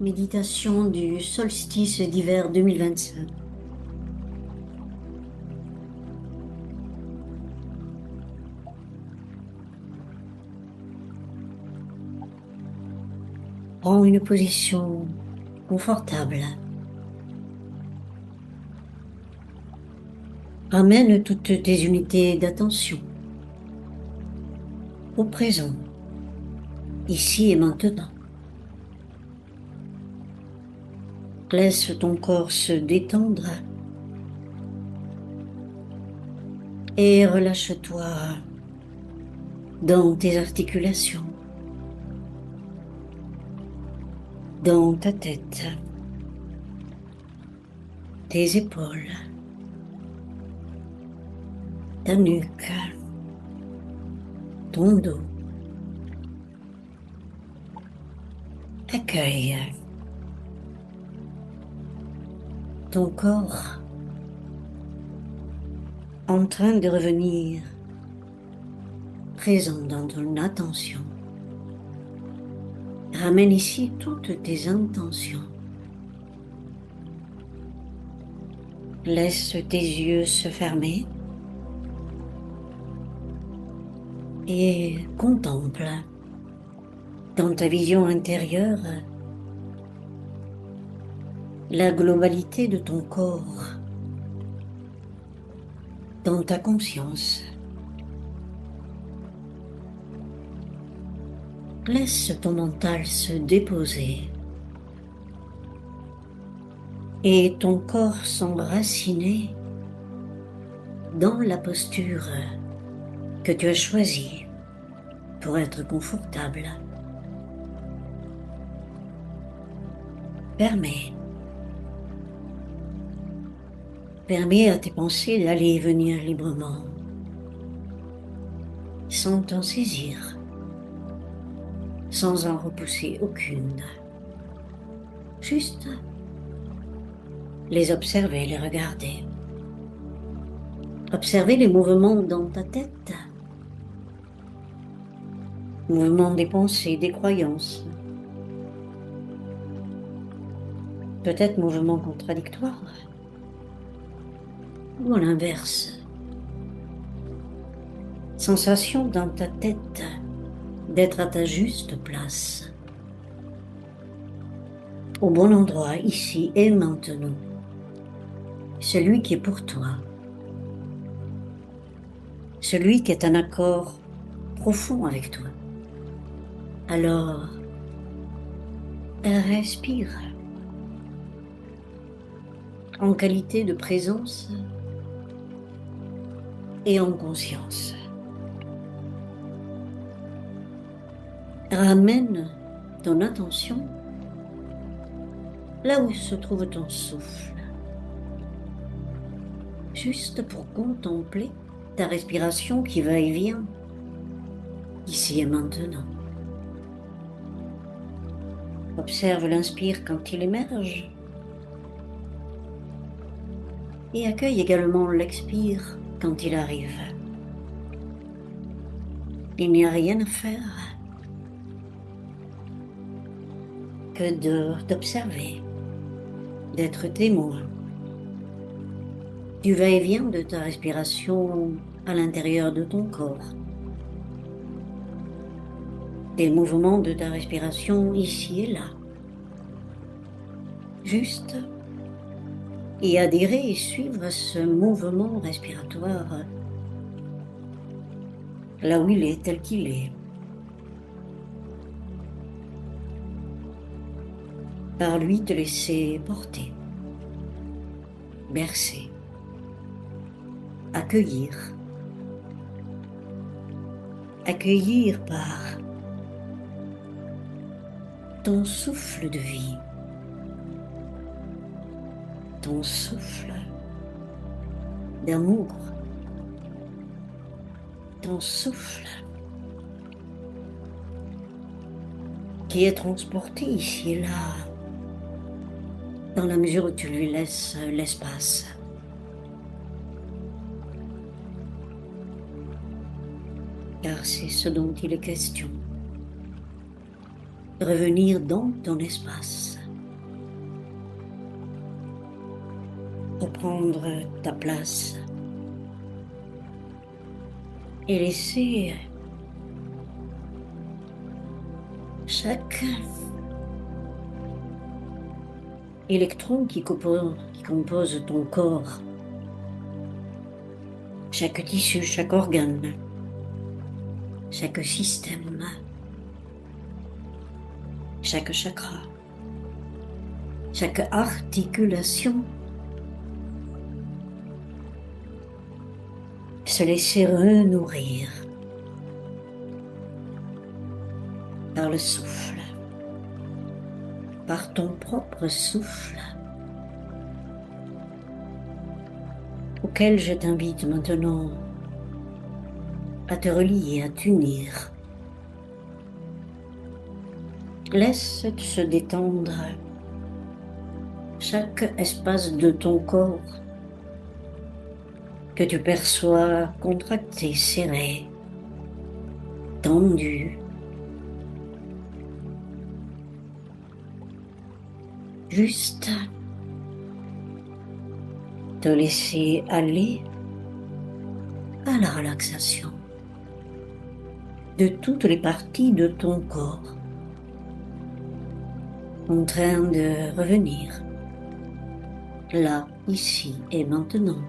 Méditation du solstice d'hiver 2025. Prends une position confortable. Ramène toutes tes unités d'attention au présent, ici et maintenant. Laisse ton corps se détendre et relâche-toi dans tes articulations, dans ta tête, tes épaules, ta nuque, ton dos. Accueille ton corps en train de revenir présent dans ton attention. Ramène ici toutes tes intentions. Laisse tes yeux se fermer et contemple dans ta vision intérieure la globalité de ton corps, dans ta conscience. Laisse ton mental se déposer et ton corps s'enraciner dans la posture que tu as choisie pour être confortable. Permets à tes pensées d'aller et venir librement, sans t'en saisir, sans en repousser aucune. Juste les observer, les regarder. Observer les mouvements dans ta tête, mouvements des pensées, des croyances, peut-être mouvements contradictoires, ou à l'inverse, sensation dans ta tête d'être à ta juste place, au bon endroit, ici et maintenant, celui qui est pour toi, celui qui est en accord profond avec toi. Alors, respire en qualité de présence et en conscience. Ramène ton attention là où se trouve ton souffle, juste pour contempler ta respiration qui va et vient, ici et maintenant. Observe l'inspire quand il émerge et accueille également l'expire quand il arrive. Il n'y a rien à faire que d'observer, d'être témoin du va-et-vient de ta respiration à l'intérieur de ton corps, des mouvements de ta respiration ici et là. Juste y adhérer et suivre ce mouvement respiratoire là où il est, tel qu'il est. Par lui te laisser porter, bercer, accueillir par ton souffle de vie, ton souffle d'amour, ton souffle qui est transporté ici et là, dans la mesure où tu lui laisses l'espace. Car c'est ce dont il est question. Revenir dans ton espace, reprendre ta place et laisser chaque électron qui compose ton corps, chaque tissu, chaque organe, chaque système, chaque chakra, chaque articulation, se laisser renourrir par le souffle, par ton propre souffle, auquel je t'invite maintenant à te relier, à t'unir. Laisse se détendre chaque espace de ton corps que tu perçois contracté, serré, tendu. Juste te laisser aller à la relaxation de toutes les parties de ton corps, en train de revenir là, ici et maintenant.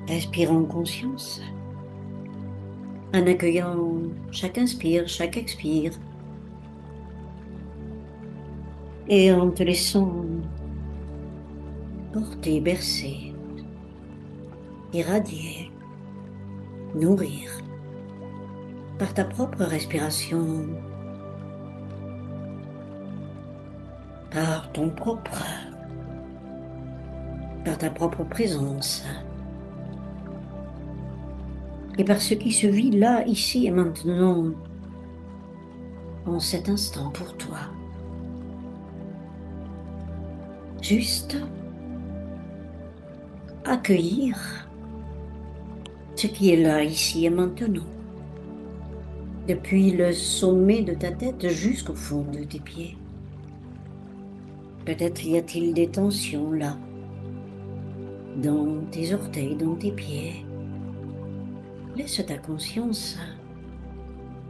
Respire en conscience, en accueillant chaque inspire, chaque expire, et en te laissant porter, bercer, irradier, nourrir par ta propre respiration, par ta propre présence, et par ce qui se vit là, ici et maintenant, en cet instant pour toi. Juste accueillir ce qui est là, ici et maintenant, depuis le sommet de ta tête jusqu'au fond de tes pieds. Peut-être y a-t-il des tensions là, dans tes orteils, dans tes pieds. Laisse ta conscience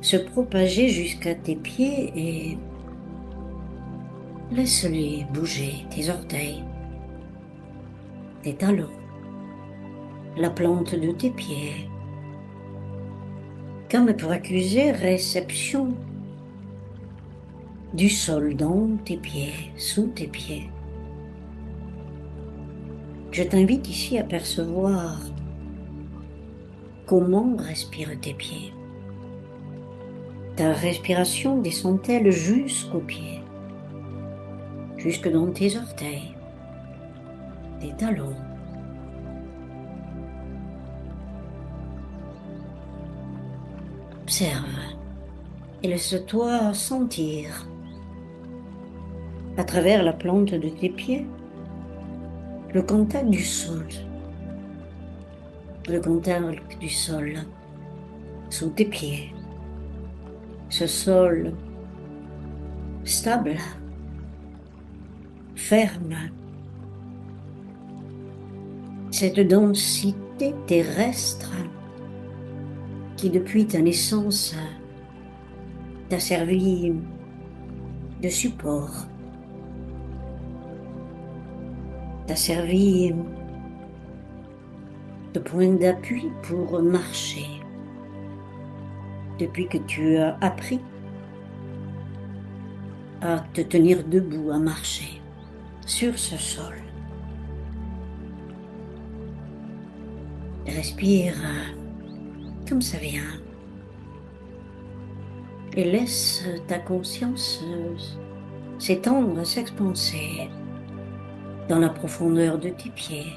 se propager jusqu'à tes pieds et laisse-les bouger, tes orteils, tes talons, la plante de tes pieds, comme pour accuser réception du sol dans tes pieds, sous tes pieds. Je t'invite ici à percevoir comment respirent tes pieds. Ta respiration descend-elle jusqu'aux pieds, jusque dans tes orteils, tes talons. Observe et laisse-toi sentir à travers la plante de tes pieds le contact du sol, sous tes pieds, ce sol stable, ferme, cette densité terrestre qui depuis ta naissance t'a servi de support, t'a servi de point d'appui pour marcher, depuis que tu as appris à te tenir debout, à marcher sur ce sol. Respire comme ça vient et laisse ta conscience s'étendre, s'expanser dans la profondeur de tes pieds.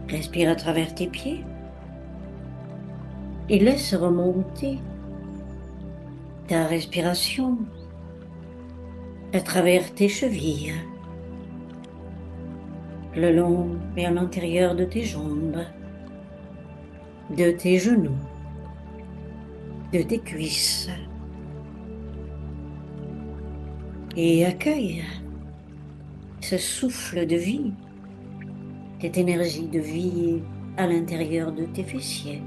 Respire à travers tes pieds et laisse remonter ta respiration à travers tes chevilles, le long et à l'intérieur de tes jambes, de tes genoux, de tes cuisses. Et accueille ce souffle de vie, cette énergie de vie à l'intérieur de tes fessiers,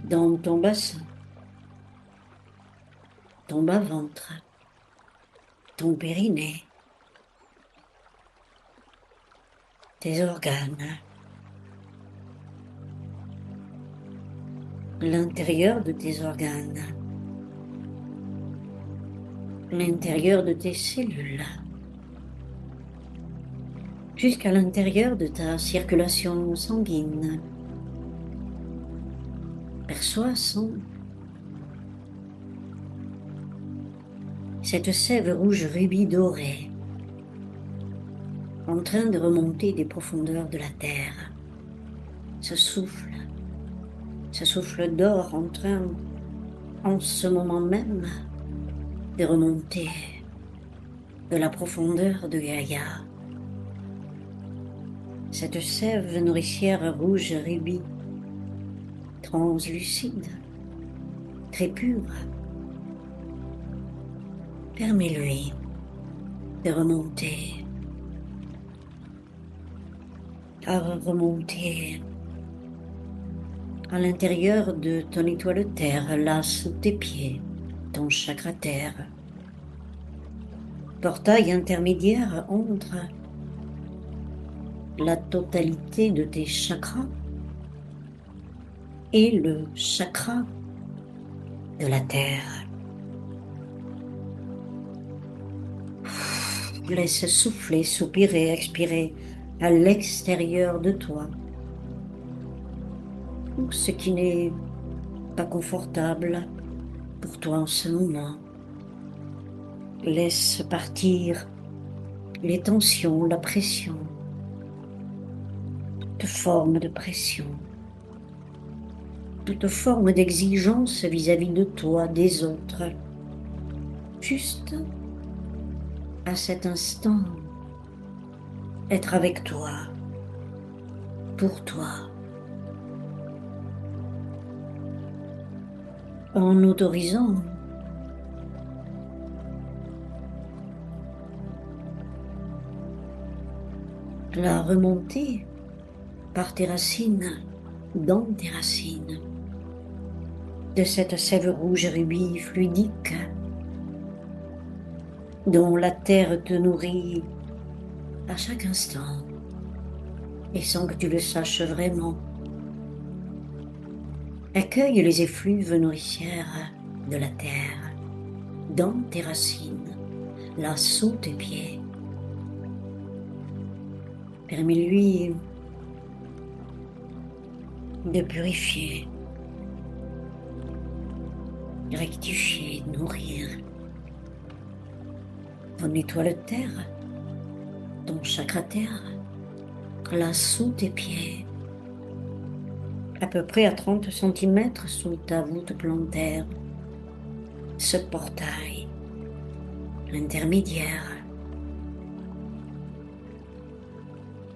dans ton bassin, ton bas-ventre, ton périnée, tes organes, l'intérieur de tes organes, l'intérieur de tes cellules, jusqu'à l'intérieur de ta circulation sanguine. Perçois cette sève rouge rubis dorée en train de remonter des profondeurs de la terre. Ce souffle d'or en train, en ce moment même, de remonter de la profondeur de Gaïa. Cette sève nourricière rouge rubis, translucide, très pure, permets-lui de remonter, à remonter à l'intérieur de ton étoile terre, là sous tes pieds, ton chakra terre, portail intermédiaire entre la totalité de tes chakras et le chakra de la terre. Laisse souffler, soupirer, expirer à l'extérieur de toi tout ce qui n'est pas confortable pour toi en ce moment. Laisse partir les tensions, la pression, toute forme de pression, toute forme d'exigence vis-à-vis de toi, des autres. Juste à cet instant, être avec toi, pour toi, en autorisant la remontée par tes racines, dans tes racines, de cette sève rouge rubis fluidique dont la terre te nourrit à chaque instant et sans que tu le saches vraiment. Accueille les effluves nourricières de la terre dans tes racines, là sous tes pieds. Permets-lui de purifier, rectifier, nourrir ton étoile terre, ton chakra terre, là sous tes pieds, à peu près à 30 cm sous ta voûte plantaire, ce portail intermédiaire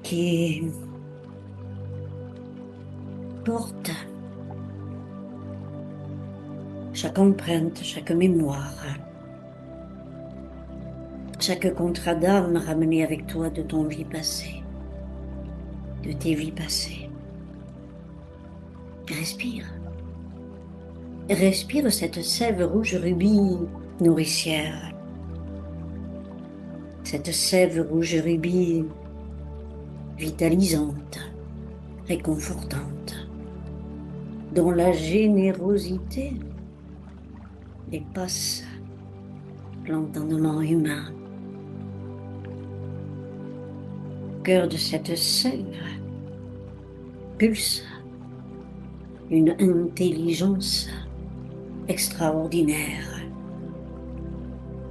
qui porte chaque empreinte, chaque mémoire, chaque contrat d'âme ramené avec toi de ton vie passée, de tes vies passées. Respire. Respire cette sève rouge rubis nourricière. Cette sève rouge rubis vitalisante, réconfortante, dont la générosité dépasse l'entendement humain. Au cœur de cette sève pulse une intelligence extraordinaire.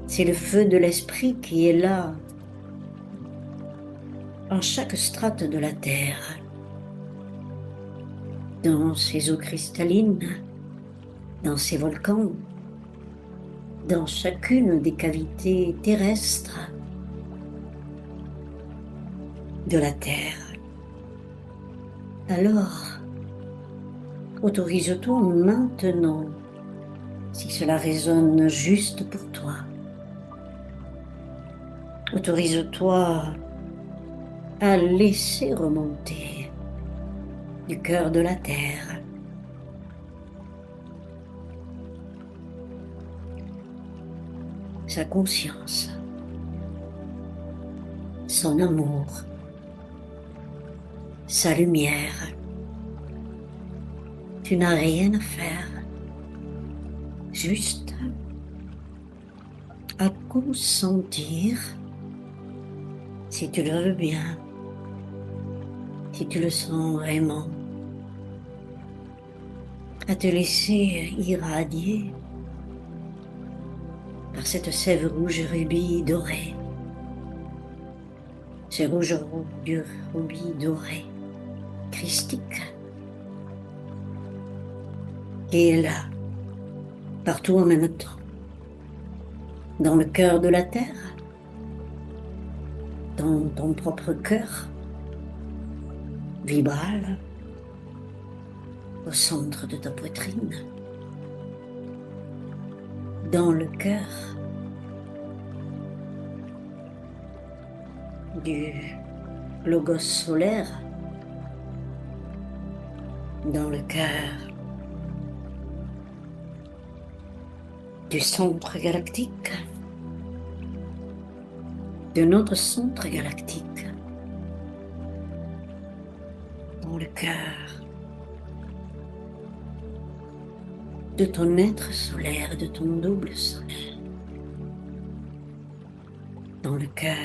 C'est le feu de l'esprit qui est là, en chaque strate de la terre, dans ses eaux cristallines, dans ses volcans, dans chacune des cavités terrestres de la terre. Alors, autorise-toi maintenant, si cela résonne juste pour toi, Autorise-toi à laisser remonter du cœur de la terre sa conscience, son amour, sa lumière. Tu n'as rien à faire, juste à consentir, si tu le veux bien, si tu le sens vraiment, à te laisser irradier par cette sève rouge rubis dorée, ce rouge du rubis doré, christique, qui est là, partout en même temps, dans le cœur de la terre, dans ton propre cœur, vibral, au centre de ta poitrine, dans le cœur du logos solaire, dans le cœur du centre galactique, de notre centre galactique, dans le cœur de ton être solaire, de ton double solaire, dans le cœur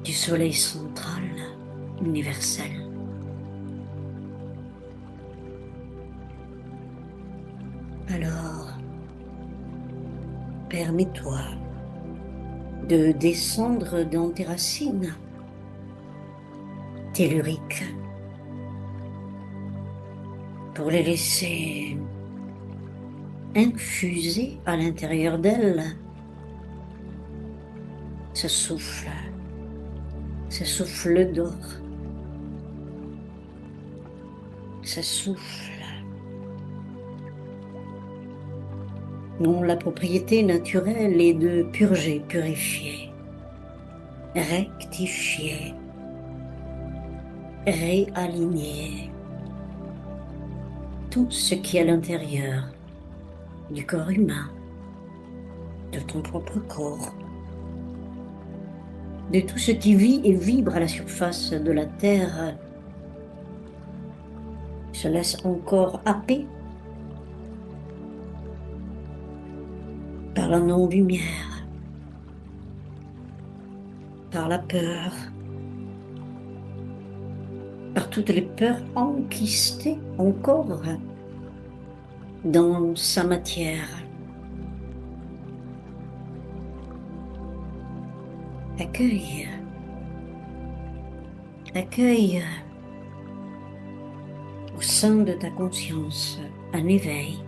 du soleil central universel. Alors, permets-toi de descendre dans tes racines telluriques pour les laisser infuser à l'intérieur d'elles ce souffle d'or, ce souffle dont la propriété naturelle est de purger, purifier, rectifier, réaligner tout ce qui est à l'intérieur du corps humain, de ton propre corps, de tout ce qui vit et vibre à la surface de la terre, se laisse encore happer par la non-lumière, par la peur, par toutes les peurs enquistées encore dans sa matière. Accueille au sein de ta conscience un éveil,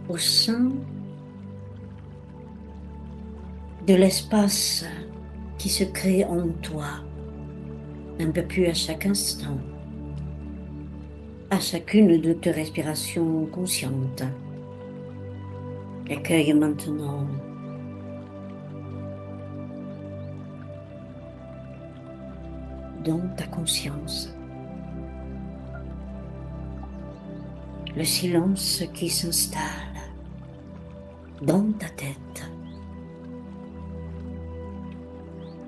au sein de l'espace qui se crée en toi, un peu plus à chaque instant, à chacune de tes respirations conscientes. Accueille maintenant dans ta conscience le silence qui s'installe dans ta tête,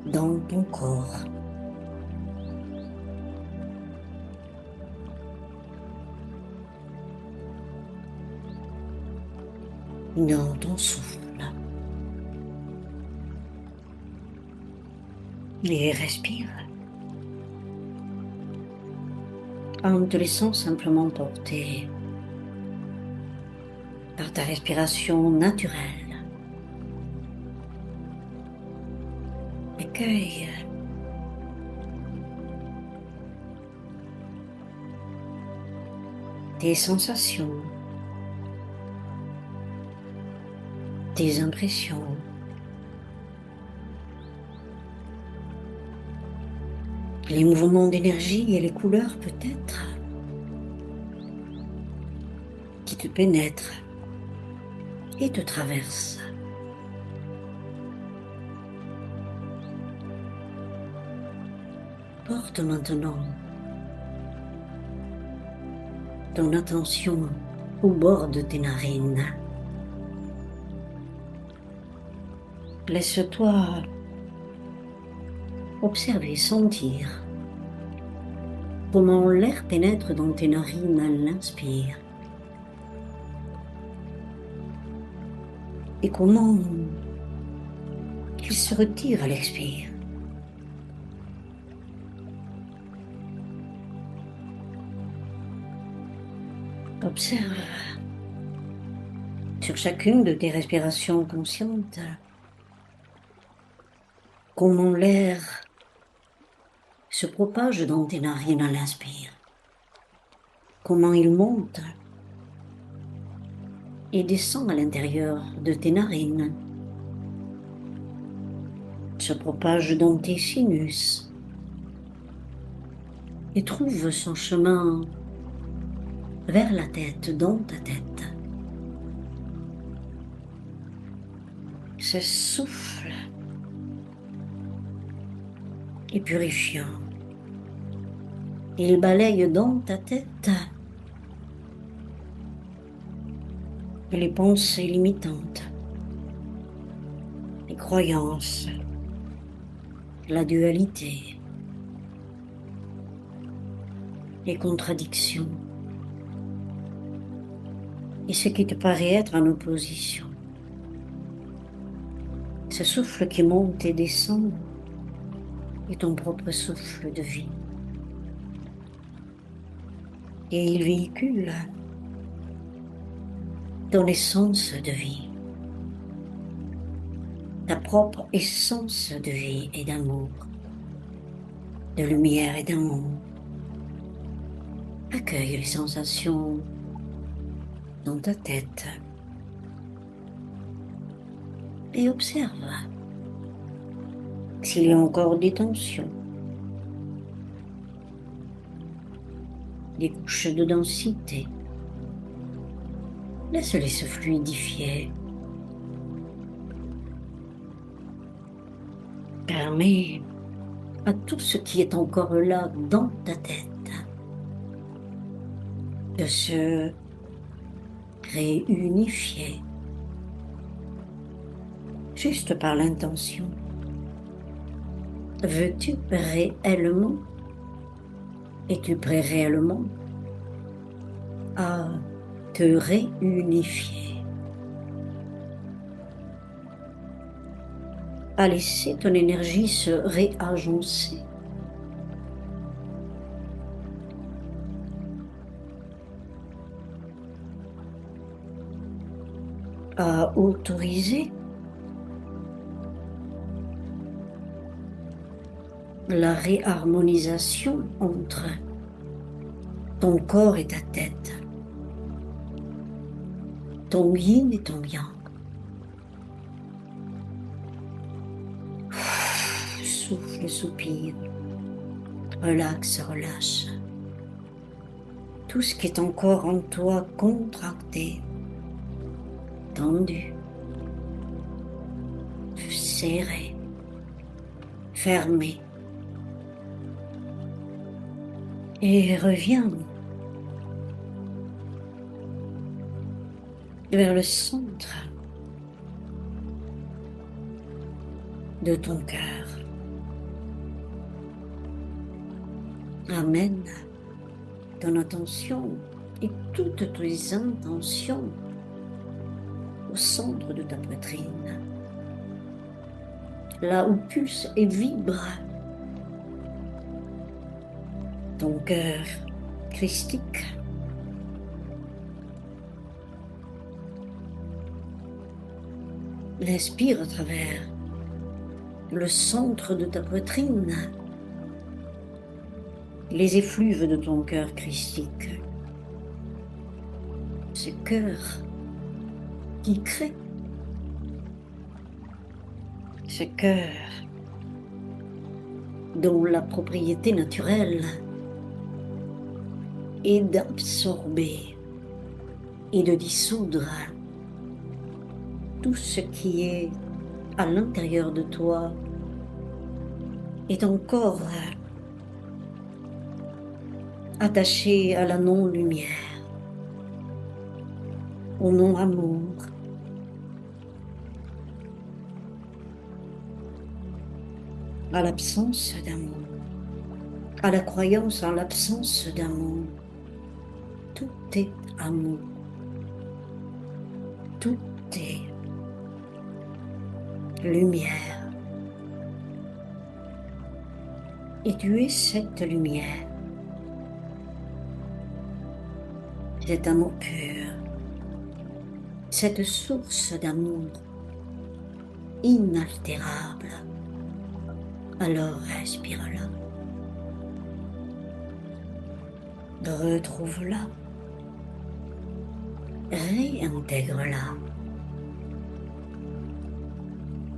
dans ton corps. Dans ton souffle. Et respire en te laissant simplement porter par ta respiration naturelle. Accueille tes sensations, tes impressions, les mouvements d'énergie et les couleurs peut-être qui te pénètrent et te traversent Porte maintenant ton attention au bord de tes narines. Laisse-toi observer, sentir comment l'air pénètre dans tes narines à l'inspire et comment il se retire à l'expire. Observe sur chacune de tes respirations conscientes comment l'air se propage dans tes narines à l'inspire, comment il monte et descend à l'intérieur de tes narines, se propage dans tes sinus et trouve son chemin vers la tête, dans ta tête. Ce souffle est purifiant. Il balaye dans ta tête les pensées limitantes, les croyances, la dualité, les contradictions et ce qui te paraît être en opposition. Ce souffle qui monte et descend est ton propre souffle de vie. Et il véhicule ton essence de vie, ta propre essence de vie et d'amour, de lumière et d'amour. Accueille les sensations dans ta tête et observe s'il y a encore des tensions, des couches de densité. Laisse-les se fluidifier. Permets à tout ce qui est encore là dans ta tête de se réunifier juste par l'intention. Veux-tu réellement, es-tu prêt réellement à te réunifier, à laisser ton énergie se réagencer, à autoriser la réharmonisation entre ton corps et ta tête, ton yin et ton yang. Souffle, soupire, relaxe, relâche. Tout ce qui est encore en toi contracté, tendu, serré, fermé. Et reviens vers le centre de ton cœur. Amène ton attention et toutes tes intentions au centre de ta poitrine, là où pulse et vibre ton cœur christique. Inspire à travers le centre de ta poitrine, les effluves de ton cœur christique. Ce cœur qui crée, ce cœur dont la propriété naturelle est d'absorber et de dissoudre tout ce qui est à l'intérieur de toi est encore attaché à la non-lumière, au non-amour, à l'absence d'amour, à la croyance en l'absence d'amour. Tout est amour. Tout est lumière. Et tu es cette lumière, cet amour pur, cette source d'amour inaltérable. Alors respire-la, retrouve-la, réintègre-la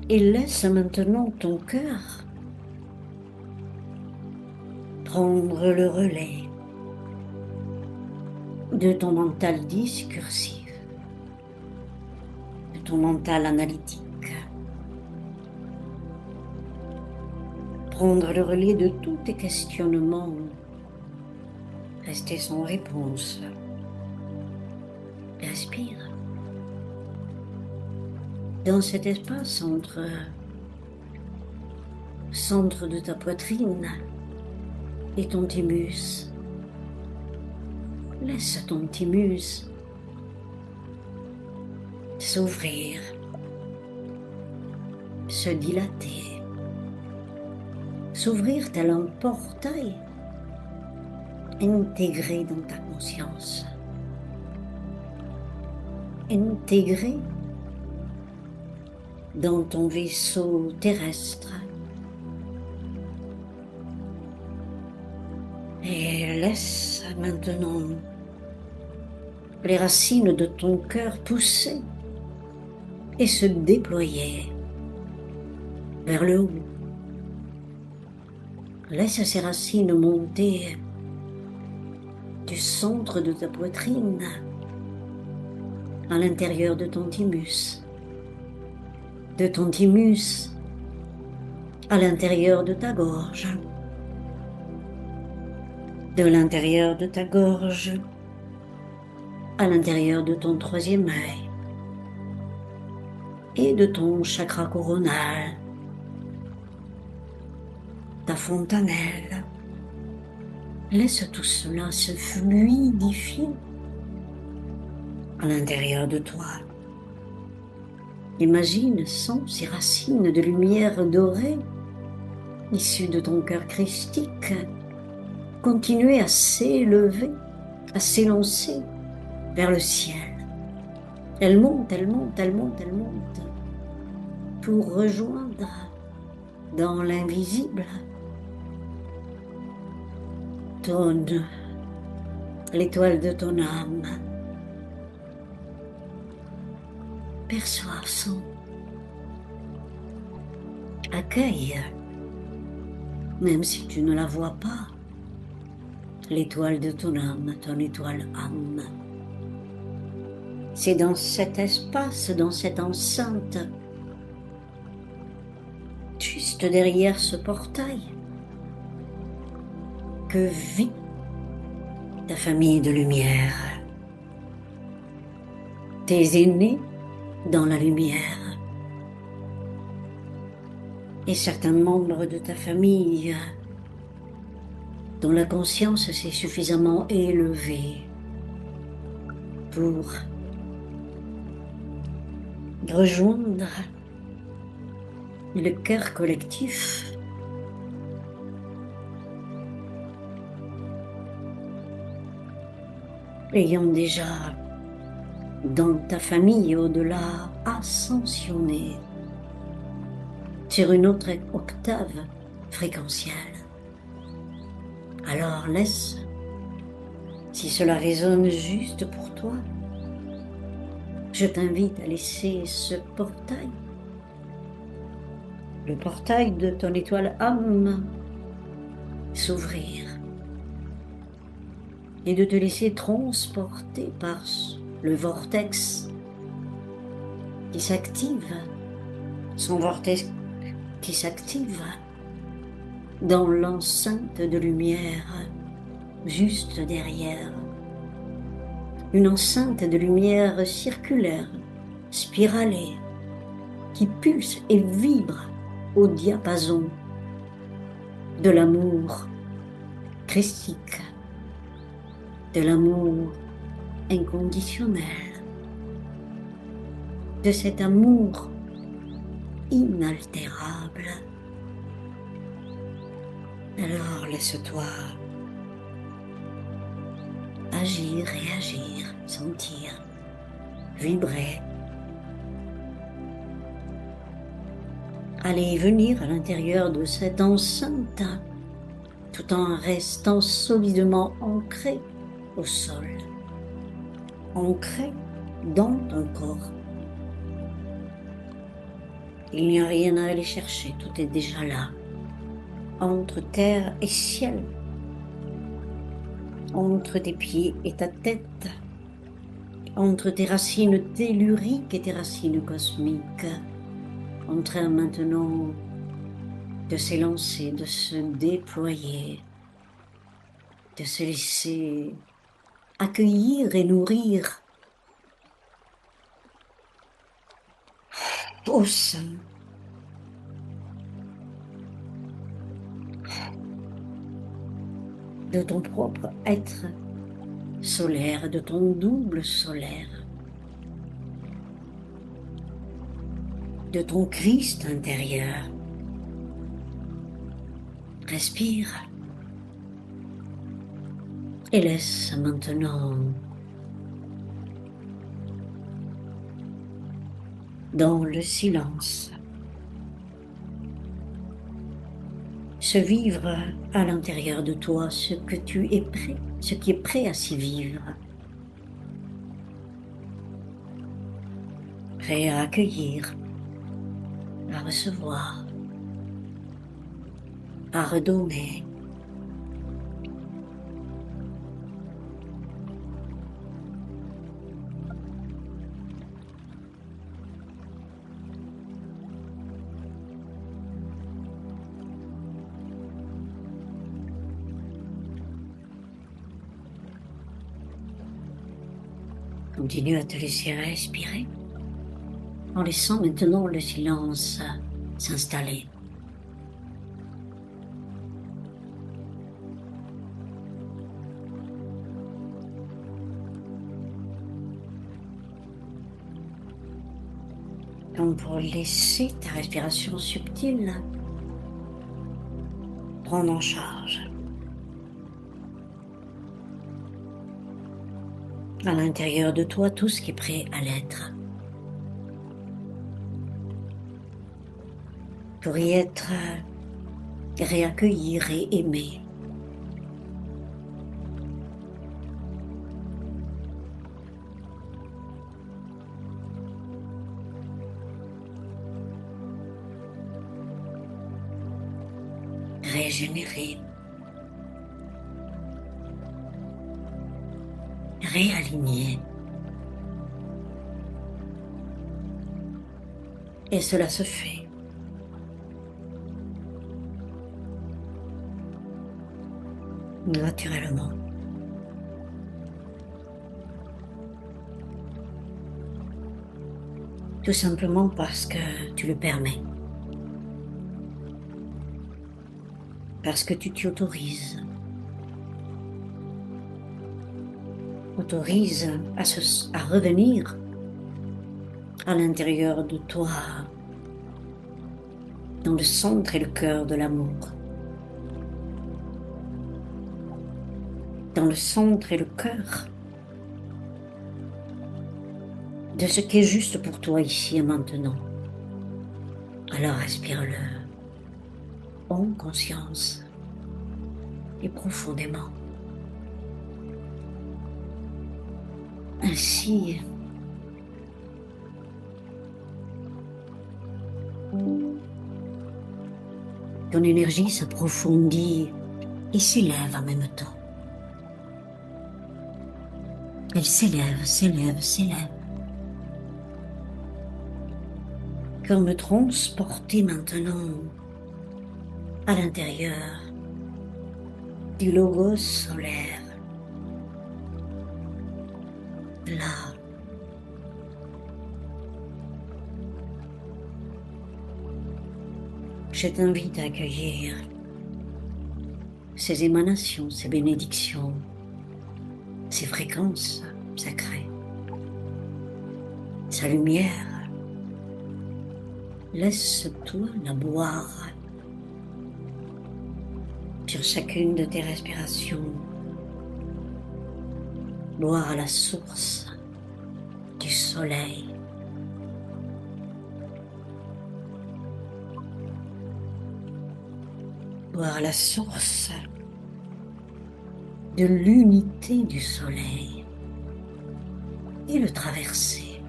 et laisse maintenant ton cœur prendre le relais de ton mental discursif, de ton mental analytique. Prendre le relais de tous tes questionnements, rester sans réponse. Respire. Dans cet espace entre centre de ta poitrine et ton thymus, laisse ton thymus s'ouvrir, se dilater, s'ouvrir tel un portail intégré dans ta conscience, intégré dans ton vaisseau terrestre. Et laisse maintenant les racines de ton cœur pousser et se déployer vers le haut. Laisse ces racines monter du centre de ta poitrine à l'intérieur de ton thymus, de ton thymus à l'intérieur de ta gorge, de l'intérieur de ta gorge à l'intérieur de ton troisième œil et de ton chakra coronal, ta fontanelle. Laisse tout cela se fluidifier à l'intérieur de toi. Imagine sans ces racines de lumière dorée issues de ton cœur christique continuer à s'élever, à s'élancer vers le ciel. Elle monte, elle monte, elle monte, elle monte pour rejoindre dans l'invisible l'étoile de ton âme. Perçois, sens, accueille, même si tu ne la vois pas, l'étoile de ton âme, ton étoile âme. C'est dans cet espace, dans cette enceinte, juste derrière ce portail, que vit ta famille de lumière, tes aînés dans la lumière, et certains membres de ta famille dont la conscience s'est suffisamment élevée pour rejoindre le cœur collectif ayant déjà dans ta famille au-delà ascensionné sur une autre octave fréquentielle. Alors laisse, si cela résonne juste pour toi, je t'invite à laisser ce portail, le portail de ton étoile âme, s'ouvrir et de te laisser transporter par le vortex qui s'active, son vortex qui s'active dans l'enceinte de lumière juste derrière, une enceinte de lumière circulaire, spiralée, qui pulse et vibre au diapason de l'amour christique, de l'amour inconditionnel, de cet amour inaltérable. Alors laisse-toi agir, réagir, sentir, vibrer, aller et venir à l'intérieur de cette enceinte, tout en restant solidement ancré au sol, ancré dans ton corps. Il n'y a rien à aller chercher, tout est déjà là, entre terre et ciel, entre tes pieds et ta tête, entre tes racines telluriques et tes racines cosmiques, en train maintenant de s'élancer, de se déployer, de se laisser accueillir et nourrir au sein de ton propre être solaire, de ton double solaire, de ton Christ intérieur. Respire et laisse maintenant dans le silence se vivre à l'intérieur de toi ce que tu es prêt, ce qui est prêt à s'y vivre, prêt à accueillir, à recevoir, à redonner. Continue à te laisser respirer en laissant maintenant le silence s'installer. Donc pour laisser ta respiration subtile prendre en charge à l'intérieur de toi tout ce qui est prêt à l'être. Pour y être réaccueilli, réaimé. Régénéré. Réaligné. Et cela se fait. Naturellement. Tout simplement parce que tu le permets. Parce que tu t'y autorises. Autorise à revenir à l'intérieur de toi, dans le centre et le cœur de l'amour. Dans le centre et le cœur de ce qui est juste pour toi ici et maintenant. Alors respire-le en conscience et profondément. Ainsi, ton énergie s'approfondit et s'élève en même temps. Elle s'élève, s'élève, s'élève. Comme transportée maintenant à l'intérieur du logos solaire. Là, je t'invite à accueillir ces émanations, ces bénédictions, ces fréquences sacrées, sa lumière. Laisse-toi la boire sur chacune de tes respirations. Boire à la source du soleil. Boire à la source de l'unité du soleil. Et le traverser.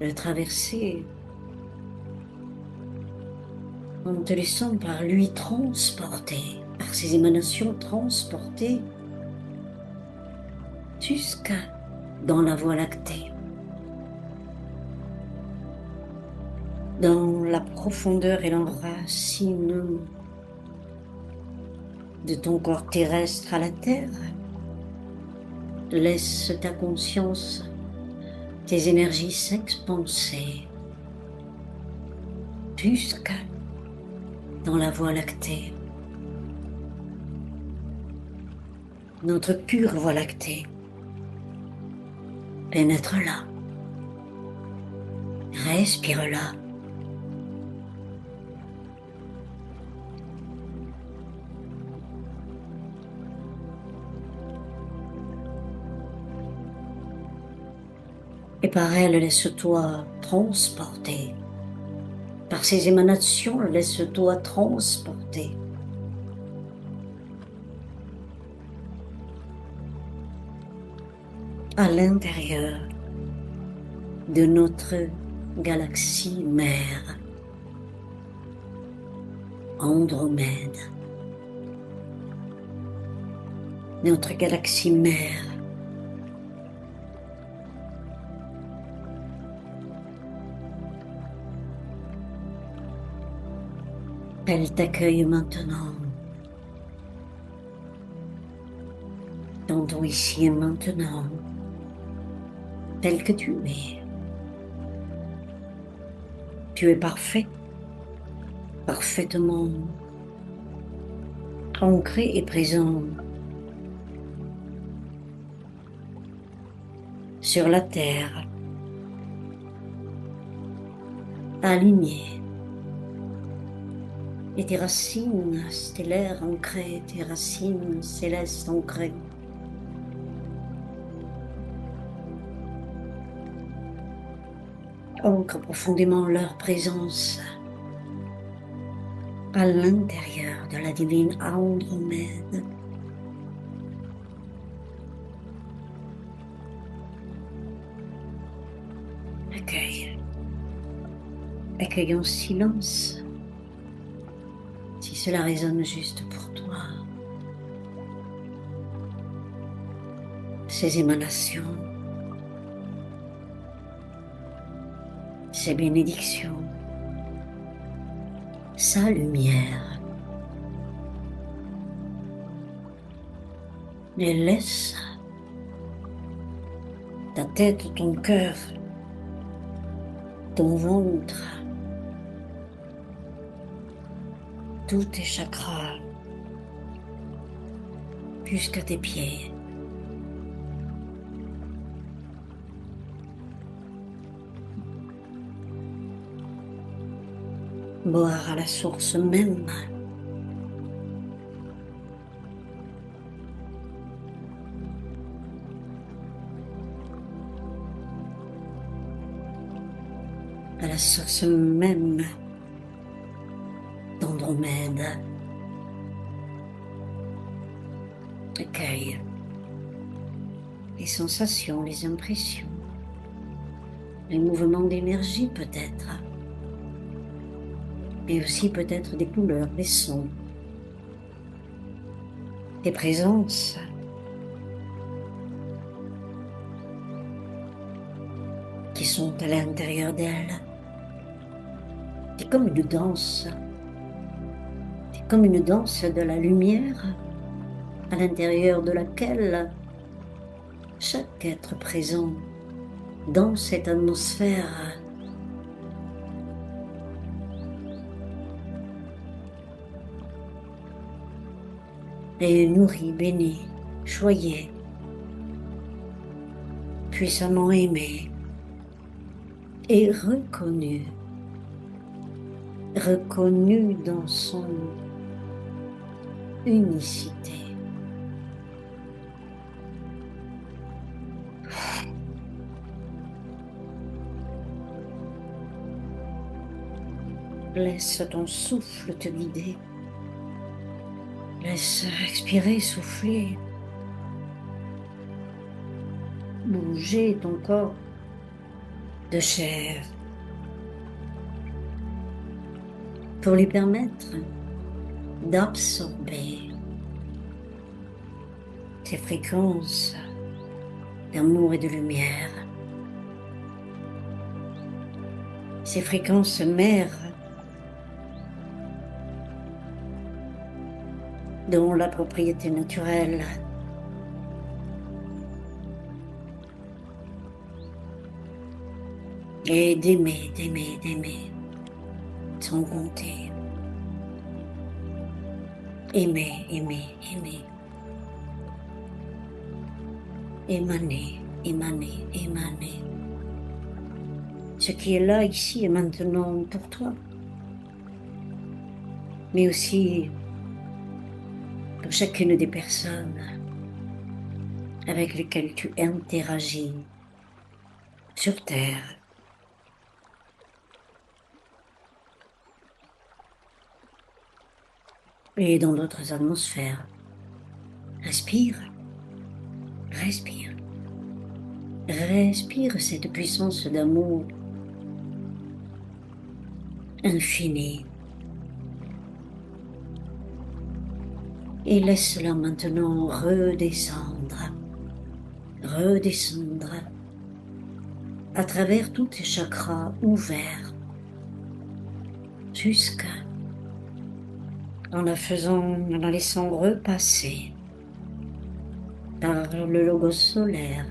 Le traverser en te laissant par lui transporter, par ses émanations transportées jusqu'à dans la Voie lactée, dans la profondeur et l'enracinement de ton corps terrestre à la terre. Laisse ta conscience, tes énergies s'expanser jusqu'à dans la Voie lactée, notre pure Voie lactée. Pénètre là, respire là. Et par elle, laisse-toi transporter. Par ces émanations, laisse-toi transporter. À l'intérieur de notre galaxie mère, Andromède. Notre galaxie mère. Elle t'accueille maintenant dans ton ici et maintenant, tel que tu es. Tu es parfait, parfaitement ancré et présent sur la terre, aligné. Et tes racines stellaires ancrées, tes racines célestes ancrées. Ancrent profondément leur présence à l'intérieur de la divine Andromède. Accueille. Accueille en silence. Si cela résonne juste pour toi, ces émanations, ces bénédictions, sa lumière, et laisse ta tête, ton cœur, ton ventre, tous tes chakras, jusqu'à tes pieds. Boire à la source même à la source même d'Andromède. Accueille les sensations, les impressions, les mouvements d'énergie peut-être, mais aussi peut-être des couleurs, des sons, des présences. Qui sont à l'intérieur d'elle. C'est comme une danse. C'est comme une danse de la lumière à l'intérieur de laquelle chaque être présent dans cette atmosphère est nourri, béni, choyé, puissamment aimé et reconnu dans son unicité. Laisse ton souffle te guider. Laisse expirer, souffler, bouger ton corps de chair pour lui permettre d'absorber ces fréquences d'amour et de lumière, ces fréquences mères dont la propriété naturelle est d'aimer, d'aimer, d'aimer, sans compter. Aimer, aimer, aimer. Émaner, émaner, émaner. Ce qui est là, ici et maintenant pour toi, mais aussi pour chacune des personnes avec lesquelles tu interagis sur Terre. Et dans d'autres atmosphères. Respire, respire, respire cette puissance d'amour infini. Et laisse-la maintenant redescendre, redescendre à travers tous tes chakras ouverts, jusqu'à, en la laissant repasser par le logos solaire,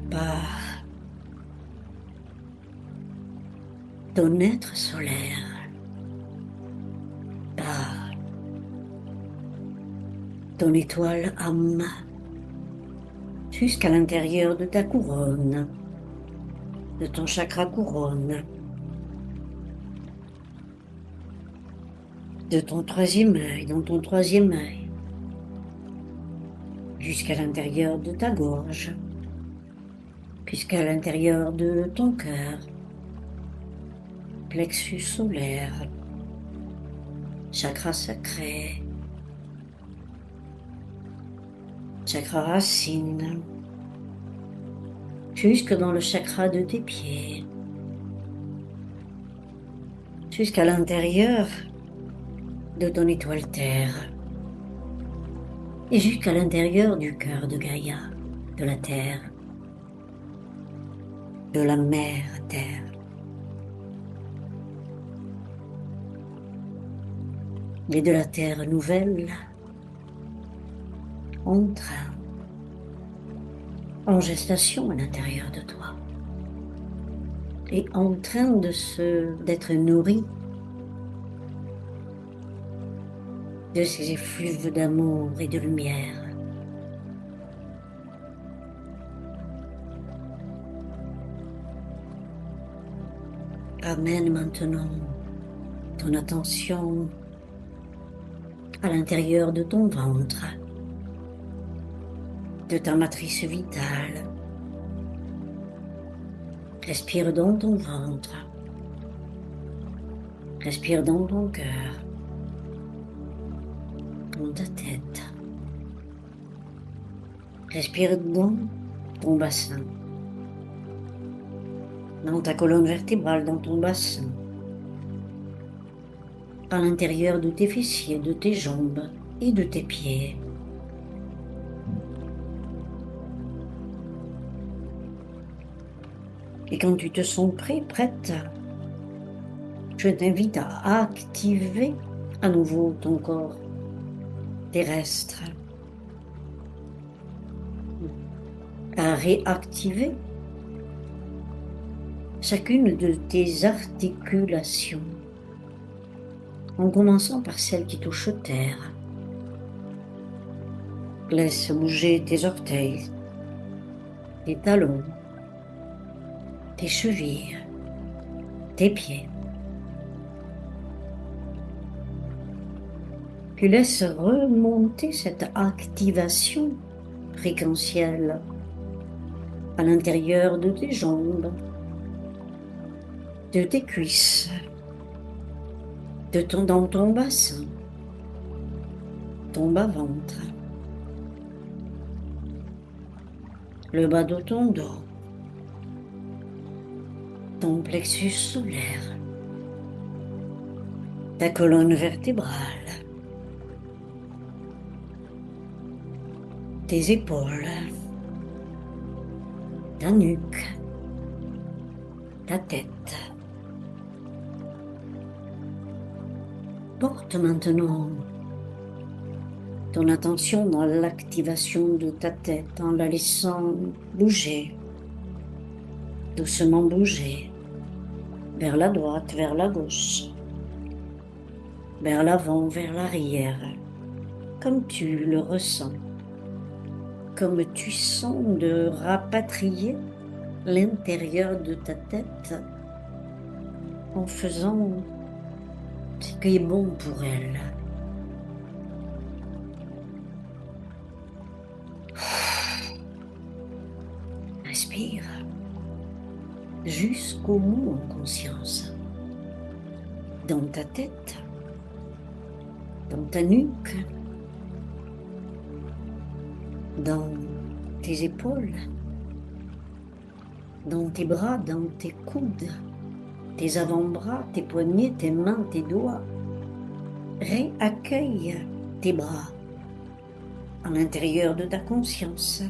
par ton être solaire, par ton étoile âme, jusqu'à l'intérieur de ta couronne, de ton chakra couronne, de ton troisième œil, dans ton troisième œil, jusqu'à l'intérieur de ta gorge, jusqu'à l'intérieur de ton cœur, plexus solaire, chakra sacré, chakra racine, jusque dans le chakra de tes pieds, jusqu'à l'intérieur de ton étoile Terre, et jusqu'à l'intérieur du cœur de Gaïa, de la Terre, de la mère Terre. Et de la Terre nouvelle, en train, en gestation à l'intérieur de toi, et en train d'être nourrie de ces effluves d'amour et de lumière. Amène maintenant ton attention à l'intérieur de ton ventre, de ta matrice vitale. Respire dans ton ventre, respire dans ton cœur, dans ta tête. Respire dans ton bassin, dans ta colonne vertébrale, dans ton bassin, à l'intérieur de tes fessiers, de tes jambes et de tes pieds. Et quand tu te sens prêt, prête, je t'invite à activer à nouveau ton corps terrestre, à réactiver chacune de tes articulations, en commençant par celle qui touche terre. Laisse bouger tes orteils, tes talons, tes chevilles, tes pieds. Puis laisse remonter cette activation fréquentielle à l'intérieur de tes jambes, de tes cuisses, dans ton bassin, ton bas-ventre, le bas de ton dos, ton plexus solaire, ta colonne vertébrale, tes épaules, ta nuque, ta tête. Porte maintenant ton attention dans l'activation de ta tête en la laissant bouger, doucement bouger, vers la droite, vers la gauche, vers l'avant, vers l'arrière, comme tu le ressens, comme tu sens de rapatrier l'intérieur de ta tête en faisant ce qui est bon pour elle. Respire jusqu'au bout en conscience. Dans ta tête, dans ta nuque, dans tes épaules, dans tes bras, dans tes coudes, tes avant-bras, tes poignets, tes mains, tes doigts. Réaccueille tes bras à l'intérieur de ta conscience.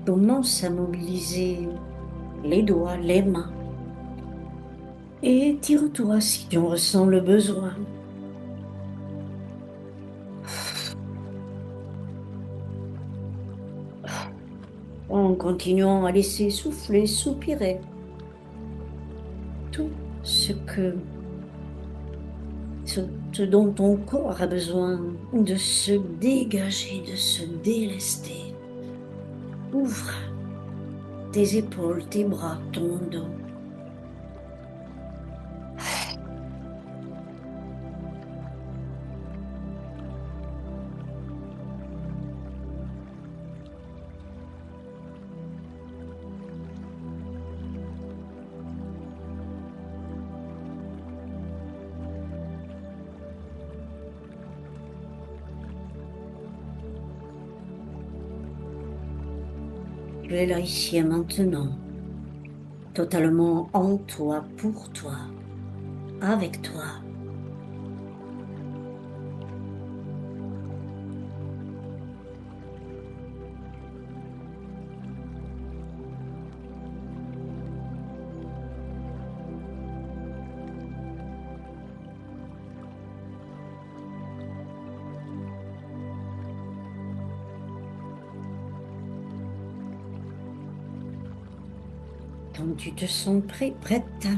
Commence à mobiliser les doigts, les mains. Et tire-toi si tu en ressens le besoin. En continuant à laisser souffler, soupirer tout ce dont ton corps a besoin de se dégager, de se délester. Ouvre tes épaules, tes bras, ton dos. Tu es là, ici et maintenant, totalement en toi, pour toi, avec toi. Quand tu te sens prêt, prête,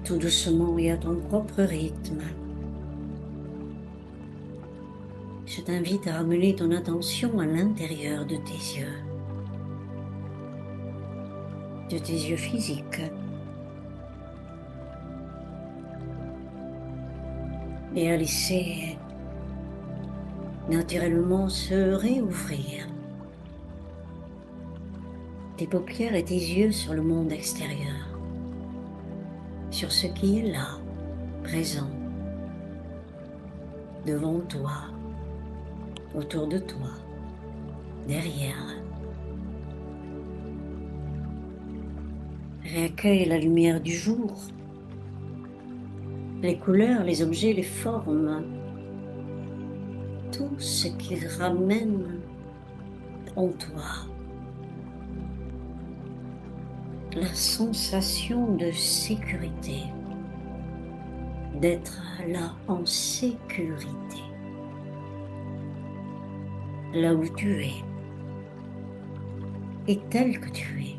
tout doucement et à ton propre rythme, je t'invite à ramener ton attention à l'intérieur de tes yeux physiques, et à laisser naturellement se réouvrir tes paupières et tes yeux sur le monde extérieur, sur ce qui est là, présent, devant toi, autour de toi, derrière. Réaccueille la lumière du jour, les couleurs, les objets, les formes, tout ce qui ramène en toi la sensation de sécurité, d'être là en sécurité, là où tu es, et tel que tu es.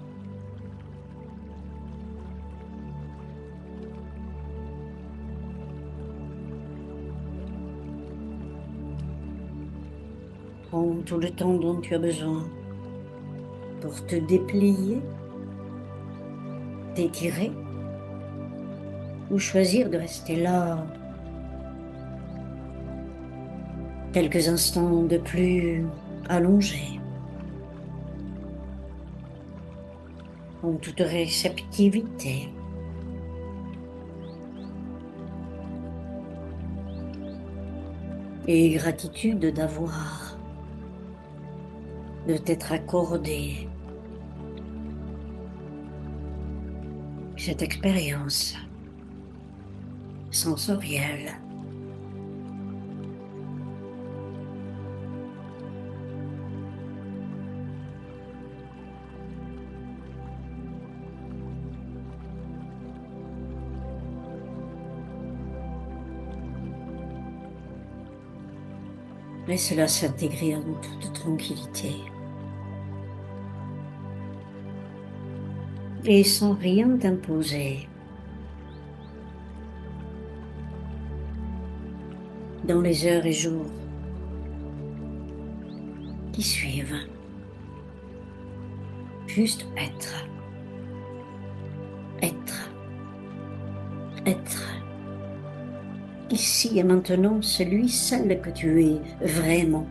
Prends tout le temps dont tu as besoin pour te déplier, t'étirer, ou choisir de rester là quelques instants de plus allongés, en toute réceptivité. Et gratitude de t'être accordé cette expérience sensorielle. Laisse-la s'intégrer en toute tranquillité. Et sans rien t'imposer. Dans les heures et jours qui suivent. Juste être. Être. Être. Ici et maintenant, celle que tu es vraiment.